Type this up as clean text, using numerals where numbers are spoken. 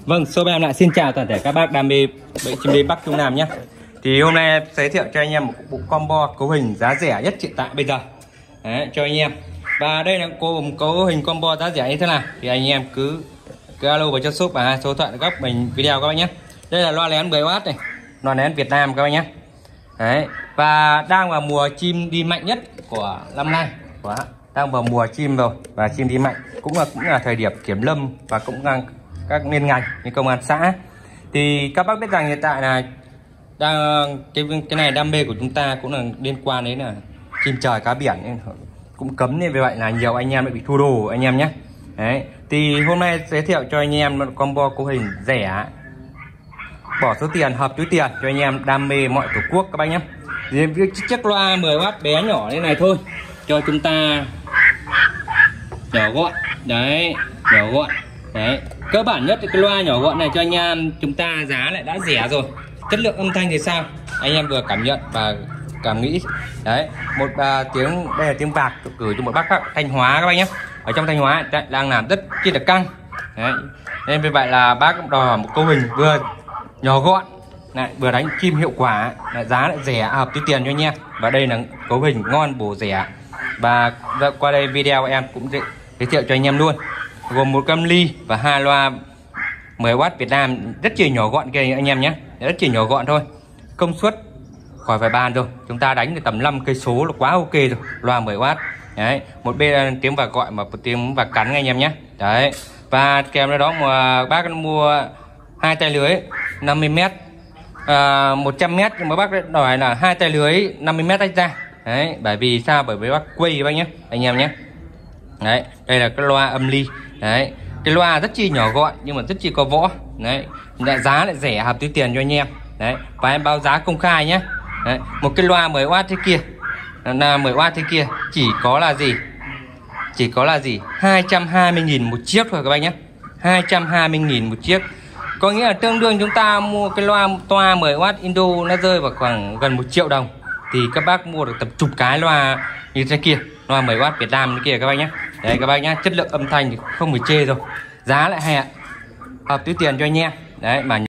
Vâng, shop em lại xin chào toàn thể các bác đam mê bệnh chim đi Bắc Trung Nam nhé. Thì hôm nay giới thiệu cho anh em một bộ combo cấu hình giá rẻ nhất hiện tại bây giờ. Đấy, cho anh em. Và đây là cấu hình combo giá rẻ như thế nào thì anh em cứ alo vào cho shop và số điện thoại góc mình video các bác nhé. Đây là loa nén 10W này, loa nén Việt Nam các bác nhé. Đấy, và đang vào mùa chim đi mạnh nhất của năm nay. Đang vào mùa chim rồi và chim đi mạnh cũng là thời điểm kiểm lâm và cũng là các liên ngành như công an xã. Thì các bác biết rằng hiện tại là cái này đam mê của chúng ta cũng là liên quan đến là chim trời cá biển nên cũng cấm, nên vì vậy là nhiều anh em bị thu đồ anh em nhé. Đấy, thì hôm nay giới thiệu cho anh em một combo cấu hình rẻ, bỏ số tiền hợp túi tiền cho anh em đam mê mọi tổ quốc các bác nhé. Chiếc loa 10W bé nhỏ như này thôi cho chúng ta nhỏ gọn. Đấy, nhỏ gọn. Đấy, cơ bản nhất cái loa nhỏ gọn này cho anh em chúng ta giá lại đã rẻ rồi. Chất lượng âm thanh thì sao anh em vừa cảm nhận và cảm nghĩ. Đấy, một tiếng, đây là tiếng vạc gửi cho một bác Thanh Hóa các bác nhé. Ở trong Thanh Hóa đang làm rất chi là căng. Đấy, nên vì vậy là bác đòi hỏi một cấu hình vừa nhỏ gọn lại vừa đánh chim hiệu quả, lại giá lại rẻ, hợp túi tiền cho anh em. Và đây là cấu hình ngon bổ rẻ. Và qua đây video em cũng giới thiệu cho anh em luôn, gồm một cam ly và hai loa 10W Việt Nam rất chỉ nhỏ gọn kia anh em nhé, rất chỉ nhỏ gọn thôi, công suất khỏi phải bàn rồi, chúng ta đánh được tầm 5 cây số là quá ok rồi. Loa 10W đấy, một bên tiếng và gọi mà một tiếng và cắn anh em nhé. Đấy, và kèm theo đó mà bác mua hai tay lưới 50m 100m, nhưng mà bác đòi là hai tay lưới 50m tách ra. Đấy, bởi vì sao? Bởi vì bác quay bác nhé anh em nhé. Đấy, đây là cái loa âm ly. Đấy, cái loa rất chi nhỏ gọn nhưng mà rất chi có võ. Đấy, giá lại rẻ, hợp túi tiền cho anh em. Đấy, và em báo giá công khai nhé. Đấy, một cái loa 10W thế kia là 10W thế kia chỉ có là gì? Chỉ có là gì? 220.000 một chiếc thôi các bác nhé. 220.000 một chiếc. Có nghĩa là tương đương chúng ta mua cái loa toa 10W Indo nó rơi vào khoảng gần 1 triệu đồng. Thì các bác mua được tầm chục cái loa như thế kia, loa 10W Việt Nam như kia các bác nhé. Đấy các bác nhé, chất lượng âm thanh thì không phải chê rồi, giá lại hay ạ, hợp túi tiền cho anh em. Đấy mà